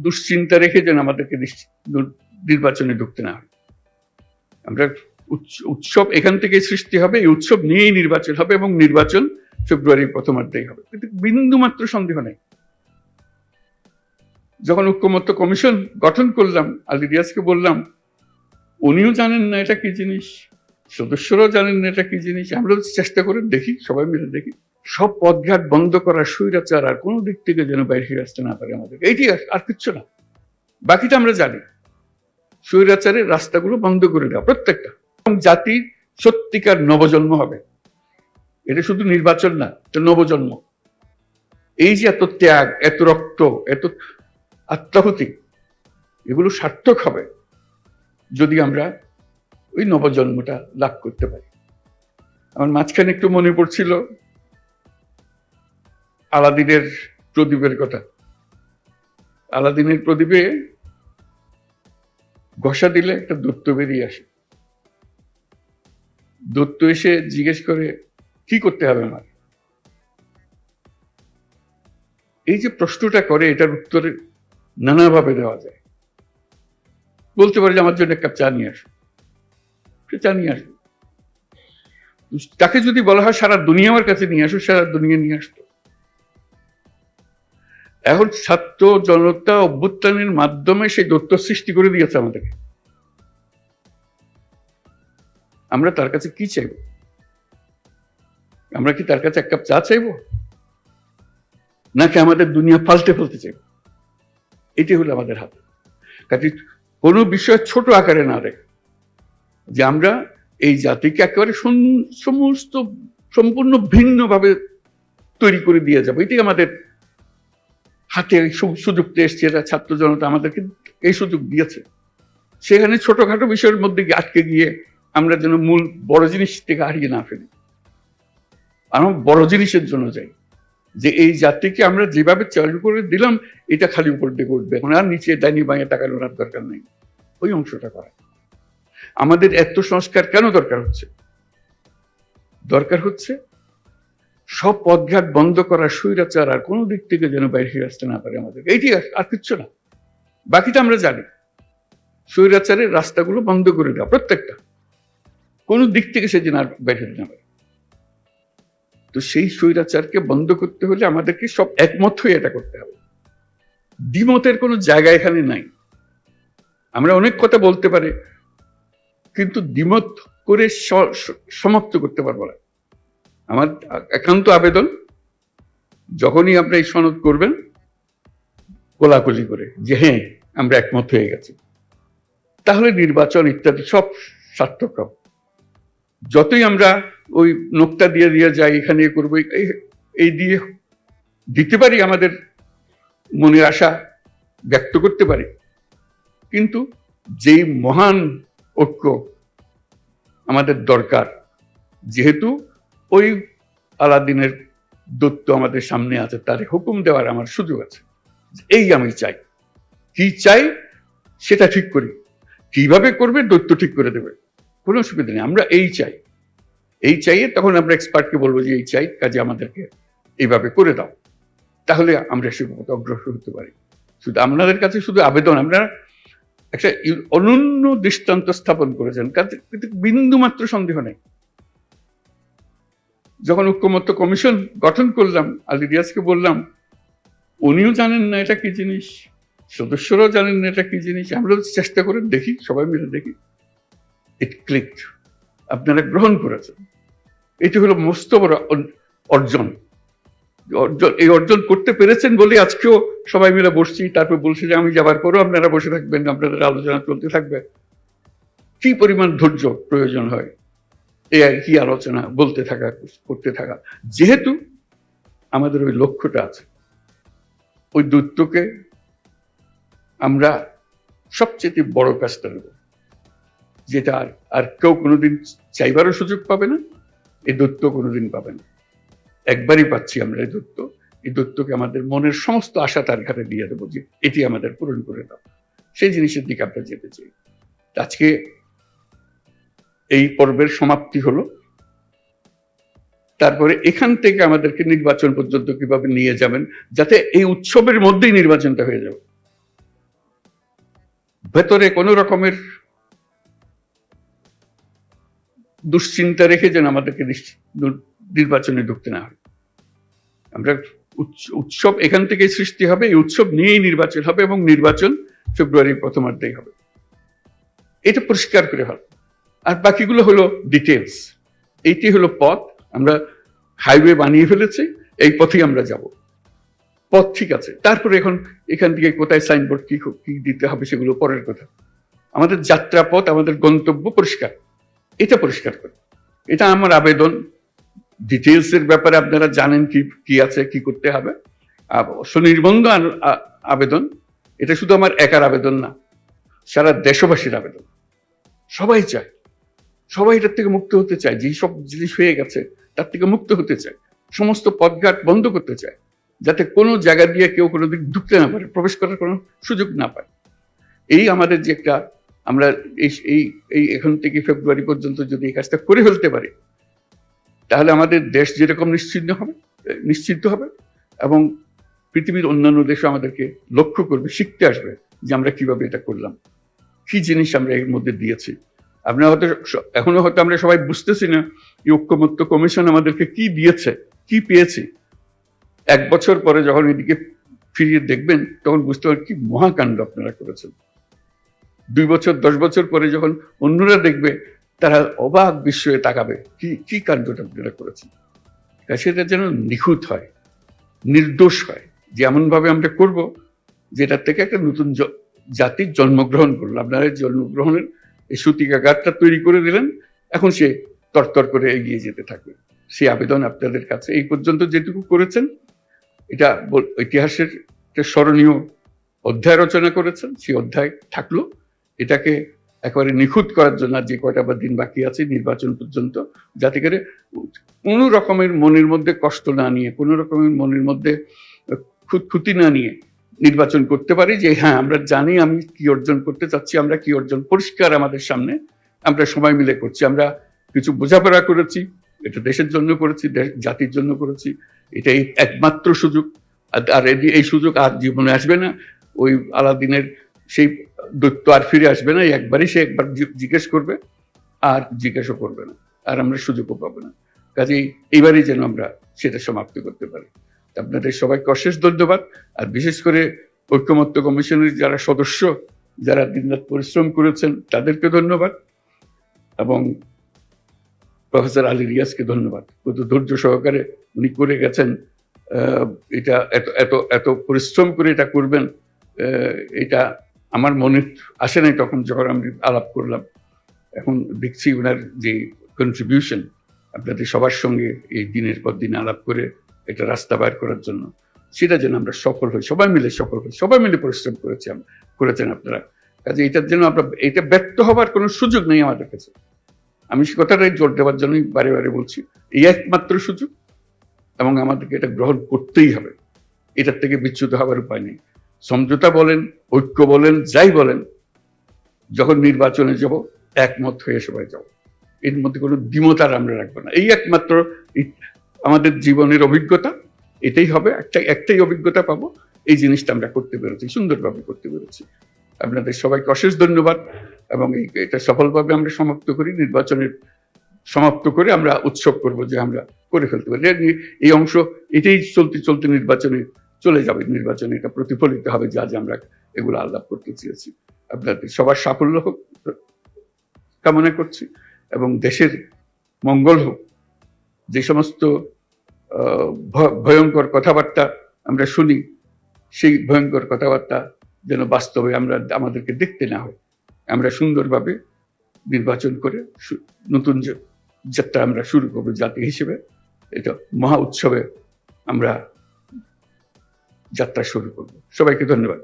দুশ্চিন্তা রেখে যেন আমাদেরকে নির্বাচনে ঢুকতে না হয়। আমরা উৎসব এখান থেকে সৃষ্টি হবে, এই উৎসব নিয়েই নির্বাচন হবে এবং নির্বাচন ফেব্রুয়ারির প্রথমার্ধেই হবে, কিন্তু বিন্দু মাত্র সন্দেহ নেই। যখন ঐক্যমত্য কমিশন গঠন করলাম, আলী রিয়াজকে বললাম, উনিও জানেন না এটা কি জিনিস, সদস্যরাও জানেন না এটা কি জিনিস। আমরা চেষ্টা করে দেখি, সবাই মিলে দেখি, সব পথঘাট বন্ধ করা, স্বৈরাচার আর কোনো দিক থেকে যেন বাইরে আসতে না পারে আমাদের, এইটি আর কিচ্ছু না। বাকিটা আমরা জানি। স্বৈরাচারের রাস্তাগুলো বন্ধ করে দেওয়া প্রত্যেকটা, এবং জাতির সত্যিকার নবজন্ম হবে। এটা শুধু নির্বাচন না, এটা নবজন্ম। এই যে এত ত্যাগ, এত রক্ত, এত আত্মাহুতি, এগুলো সার্থক হবে যদি আমরা ওই নবজন্মটা লাভ করতে পারি। আমার মাঝখানে একটু মনে পড়ছিল আলাদিনের প্রদীপের কথা। আলাদিনের প্রদীপে ঘষা দিলে একটা দৈত্য বেরিয়ে আসে। দৈত্য এসে জিজ্ঞেস করে, কি করতে হবে আমার? এই যে প্রশ্নটা করে, এটার উত্তরে নানাভাবে দেওয়া যায়। বলতে পারে যে আমার জন্য এক কাপ চা নিয়ে আসো, সে চা নিয়ে আসবে। তাকে যদি বলা হয় সারা দুনিয়া আমার কাছে নিয়ে আসো, সারা দুনিয়া নিয়ে আসতো। এখন ছাত্র জনতা অভ্যুত্থানের মাধ্যমে সেই দৈত্য সৃষ্টি করে দিয়েছে আমাদেরকে। আমরা তার কাছে কি চাইব? আমরা কি তার কাছে এক কাপ চা চাইব, নাকি আমাদের দুনিয়া পাল্টে ফেলতে চাইব? এটি হলো আমাদের হাতে। কাজে কোনো বিষয় ছোট আকারে না রেখে, যে আমরা এই জাতিকে একেবারে সমস্ত সম্পূর্ণ ভিন্নভাবে তৈরি করে দিয়ে যাবো, এটি আমাদের হাতে সুযোগটা এসছে। এরা ছাত্র জনতা আমাদেরকে এই সুযোগ দিয়েছে। সেখানে ছোটখাটো বিষয়ের মধ্যে আটকে গিয়ে আমরা যেন মূল বড় জিনিস থেকে হারিয়ে না ফেলি। আমরা বড় জিনিসের জন্য যাই, যে এই জাতিকে আমরা যেভাবে চালু করে দিলাম, এটা খালি উপর দিকে উঠবে, এখন আর নিচে ডাইনি বাঁয়ে তাকানোর আর দরকার নেই। ওই অংশটা করা। আমাদের এত সংস্কার কেন দরকার হচ্ছে? দরকার হচ্ছে সব পথঘাট বন্ধ করা, স্বৈরাচার আর কোনো দিক থেকে যেন বাইরে আসতে না পারে আমাদের, এইটি আর কিচ্ছু না। বাকিটা আমরা জানি। স্বৈরাচারের রাস্তাগুলো বন্ধ করে দেওয়া প্রত্যেকটা, কোনো দিক থেকে সে যেন আর বাইরে না পারে। তো সেই স্বৈরাচারকে বন্ধ করতে হলে আমাদেরকে সব একমত হয়ে এটা করতে হবে। দ্বিমতের কোনো জায়গা এখানে নাই। আমরা অনেক কথা বলতে পারি, কিন্তু দ্বিমত করে সমাপ্ত করতে পারবো না। আমার একান্ত আবেদন, যখনই আপনি এই সনদ করবেন, কোলাকুলি করে যে হ্যাঁ আমরা একমত হয়ে গেছি, তাহলে নির্বাচন ইত্যাদি সব সার্থক হবে। যতই আমরা ওই নোকটা দিয়ে দিয়ে যাই, এখানে করবো, এই দিয়ে দিতে পারি, আমাদের মনের আশা ব্যক্ত করতে পারি, কিন্তু যেই মহান ঐক্য আমাদের দরকার, যেহেতু ওই আলাদিনের দৈত্য আমাদের সামনে আছে, তার হুকুম দেওয়ার আমার সুযোগ আছে। এই আমি চাই, কি চাই সেটা ঠিক করি, কিভাবে করবে দৈত্য ঠিক করে দেবে, কোনো অসুবিধা নেই। আমরা এই চাই, এই চাইয়ে তখন আমরা এক্সপার্টকে বলবো যে এই চাই, কাজে আমাদেরকে এইভাবে করে দাও, তাহলে আমরা সে পথে অগ্রসর হতে পারি। শুধু আপনাদের কাছে শুধু আবেদন, আমরা একটা অনন্য দৃষ্টান্ত স্থাপন করেছেন, কাজে বিন্দু মাত্র সন্দেহ নেই। যখন ঐক্যমত্য কমিশন গঠন করলাম, আলী রিয়াজকে বললাম, উনিও জানেন না এটা কি জিনিস, সদস্যরাও জানেন না এটা কি জিনিস। আমরা চেষ্টা করে দেখি, সবাই মিলে দেখি, ইট ক্লিকড। আপনারা গ্রহণ করেছেন। এটি হলো মস্ত বড় অর্জন। এই অর্জন করতে পেরেছেন বলে আজকেও সবাই মিলে বসছি, তারপর বলছি যে আমি যাবার পরও আপনারা বসে থাকবেন, আপনাদের আলোচনা চলতে থাকবে। কি পরিমাণ ধৈর্য প্রয়োজন হয় এই কি আলোচনা বলতে থাকা, করতে থাকা, যেহেতু আমাদের ওই লক্ষ্যটা আছে। ওই দৈত্যকে আমরা সবচেয়ে বড় কাজটা নেব, যেটা আর কেউ কোনোদিন চাইবারও সুযোগ পাবে না, এই দৈত্য কোনোদিন পাবে না। একবারই পাচ্ছি আমরা এই দৈত্য। এই দৈত্যকে আমাদের মনের সমস্ত আশা তার ঘাটে দিয়ে দেবো, যে এটি আমাদের পূরণ করে দাও। সেই জিনিসের দিকে আমরা যেতে চাই। আজকে এই পর্বের সমাপ্তি হলো। তারপরে এখান থেকে আমাদেরকে নির্বাচন পর্যন্ত কিভাবে নিয়ে যাবেন, যাতে এই উৎসবের মধ্যেই নির্বাচনটা হয়ে যাবে। ভেতরে কোনো রকমের দুশ্চিন্তা রেখে যেন আমাদেরকে নির্বাচনে ঢুকতে না হয়। আমরা উৎসব এখান থেকে সৃষ্টি হবে, এই উৎসব নিয়েই নির্বাচন হবে এবং নির্বাচন ফেব্রুয়ারির প্রথমার্ধেই হবে, এটা পরিষ্কার করে হবে। আর বাকিগুলো হলো ডিটেলস। এইটি হলো পথ। আমরা হাইওয়ে বানিয়ে ফেলেছি, এই পথেই আমরা যাব। পথ ঠিক আছে, তারপরে এখন এখান থেকে কোথায় সাইনবোর্ড কি দিতে হবে সেগুলো পরের কথা। আমাদের যাত্রা পথ, আমাদের গন্তব্য পরিষ্কার, এটা পরিষ্কার করে। এটা আমার আবেদন। ডিটেলস এর ব্যাপারে আপনারা জানেন কি আছে, কি করতে হবে। সুনির্বন্ধ আবেদন, এটা শুধু আমার একার আবেদন না, সারা দেশবাসীর আবেদন। সবাই চায়, সবাই এটার থেকে মুক্ত হতে চায়। যেই সব জিনিস হয়ে গেছে তার থেকে মুক্ত হতে চায়। সমস্ত পথঘাট বন্ধ করতে চায়, যাতে কোনো জায়গা দিয়ে কেউ কোনো দিক ঢুকতে না পারে, প্রবেশ করার কোনো সুযোগ না পায়। এই আমাদের যে একটা, আমরা এই এখন থেকে ফেব্রুয়ারি পর্যন্ত যদি এই কাজটা করে ফেলতে পারি, তাহলে আমাদের দেশ যেরকম নিশ্চিন্ত হবে এবং পৃথিবীর অন্যান্য দেশও আমাদেরকে লক্ষ্য করবে, শিখতে আসবে যে আমরা কিভাবে এটা করলাম, কি জিনিস আমরা এর মধ্যে দিয়েছি। আমরা হয়তো এখনো হয়তো আমরা সবাই বুঝতেছি না এই ঐক্যমত্য কমিশন আমাদেরকে কি দিয়েছে, কি পেয়েছি। 1 বছর পরে যখন এদিকে ফিরিয়ে দেখবেন তখন বুঝতে পারবেন কি মহাকাণ্ড আপনারা করেছেন। 2 বছর 10 বছর পরে যখন অন্যরা দেখবে, তারা অবাক বিস্ময়ে তাকাবে কি কাণ্ডটা আপনারা করেছেন। সেটা যেন নিখুঁত হয়, নির্দোষ হয়, যে এমন ভাবে আমরা করব যেটার থেকে একটা নতুন জাতির জন্মগ্রহণ করলো। আপনারা জন্মগ্রহণের এই সূতিকাগারটা তৈরি করে দিলেন, এখন সে তরতর করে এগিয়ে যেতে থাকবে। সেই আবেদন আপনাদের কাছে। এই পর্যন্ত যেটুকু করেছেন, এটা ইতিহাসের একটা স্মরণীয় অধ্যায় রচনা করেছেন, সেই অধ্যায় থাকলো। এটাকে একেবারে নিখুঁত করার জন্য যে কয়টা বা দিন বাকি আছে নির্বাচন পর্যন্ত, যাতে করে কোনো রকমের মনের মধ্যে কষ্ট না নিয়ে, কোনো রকমের মনের মধ্যে খুঁতখুঁতি না নিয়ে নির্বাচন করতে পারি, যে হ্যাঁ আমরা জানি আমি কি অর্জন করতে চাচ্ছি, আমরা কি অর্জন পরিষ্কার আমাদের সামনে, আমরা সবাই মিলে করছি। আমরা কিছু বোঝাপড়া করেছি, এটা দেশের জন্য করেছি, জাতির জন্য করেছি। এটাই একমাত্র সুযোগ। আর এই সুযোগ আর জীবনে আসবে না। ওই আলাদিনের সেই দৈত্য আর ফিরে আসবে না। একবারই সে একবার জিজ্ঞেস করবে, আর জিজ্ঞাসা করবে না, আর আমরা সুযোগও পাবো না। কাজেই এইবারই যেন আমরা সেটা সমাপ্ত করতে পারি। আপনাদের সবাইকে অশেষ ধন্যবাদ। আর বিশেষ করে ঐক্যমত্য কমিশনের যারা সদস্য, যারা দিনরাত পরিশ্রম করেছেন, তাদেরকে ধন্যবাদ। এবং প্রফেসর আলী রিয়াজকে ধন্যবাদ। কত ধৈর্য সহকারে উনি করে গেছেন। এটা এত পরিশ্রম করে এটা করবেন, এটা আমার মনে আসে নাই তখন যখন আমি আলাপ করলাম। এখন দেখছি ওনার যে কন্ট্রিবিউশন আপনাদের সবার সঙ্গে এই দিনের পর দিন আলাপ করে এটা রাস্তা বাইর করার জন্য, সেটা যেন আমরা সফল হই, সবাই মিলে পরিশ্রম করেছেন আপনারা। কাজে এটার জন্য আমরা, এটা ব্যর্থ হবার কোনো সুযোগ নেই আমাদের কাছে। আমি সে কথাটাই জোর দেওয়ার জন্যই বারে বারে বলছি, এই একমাত্র সুযোগ এবং আমাদেরকে এটা গ্রহণ করতেই হবে। এটার থেকে বিচ্যুত হবার উপায় নেই। সমঝোতা বলেন, ঐক্য বলেন, যাই বলেন, যখন নির্বাচনে যাব একমত হয়ে সবাই যাব। এর মধ্যে কোনো দ্বিমত আর আমরা রাখবো না। এই একমাত্র আমাদের জীবনের অভিজ্ঞতা, এটাই হবে। একটাই অভিজ্ঞতা পাবো, এই জিনিসটা আমরা করতে পেরেছি, সুন্দরভাবে করতে পেরেছি। আপনাদের সবাইকে অশেষ ধন্যবাদ। এবং এটা সফলভাবে আমরা সমাপ্ত করি, নির্বাচনের সমাপ্ত করে আমরা উৎসব করব যে আমরা করে ফেলতে পারি। এই অংশ এটাই চলতে নির্বাচনে চলে যাবে। নির্বাচনে এটা প্রতিফলিত হবে যা আমরা এগুলো আলাপ করতে চেয়েছি। আপনাদের সবার সাফল্য হোক কামনা করছি এবং দেশের মঙ্গল হোক। যে সমস্ত ভয়ঙ্কর কথাবার্তা আমরা শুনি, সেই ভয়ঙ্কর কথাবার্তা যেন বাস্তবে আমাদেরকে দেখতে না হয়। আমরা সুন্দরভাবে নির্বাচন করে নতুন যাত্রা আমরা শুরু করবো জাতি হিসেবে। এটা মহা উৎসবে আমরা যাত্রা শুরু করব। সবাইকে ধন্যবাদ।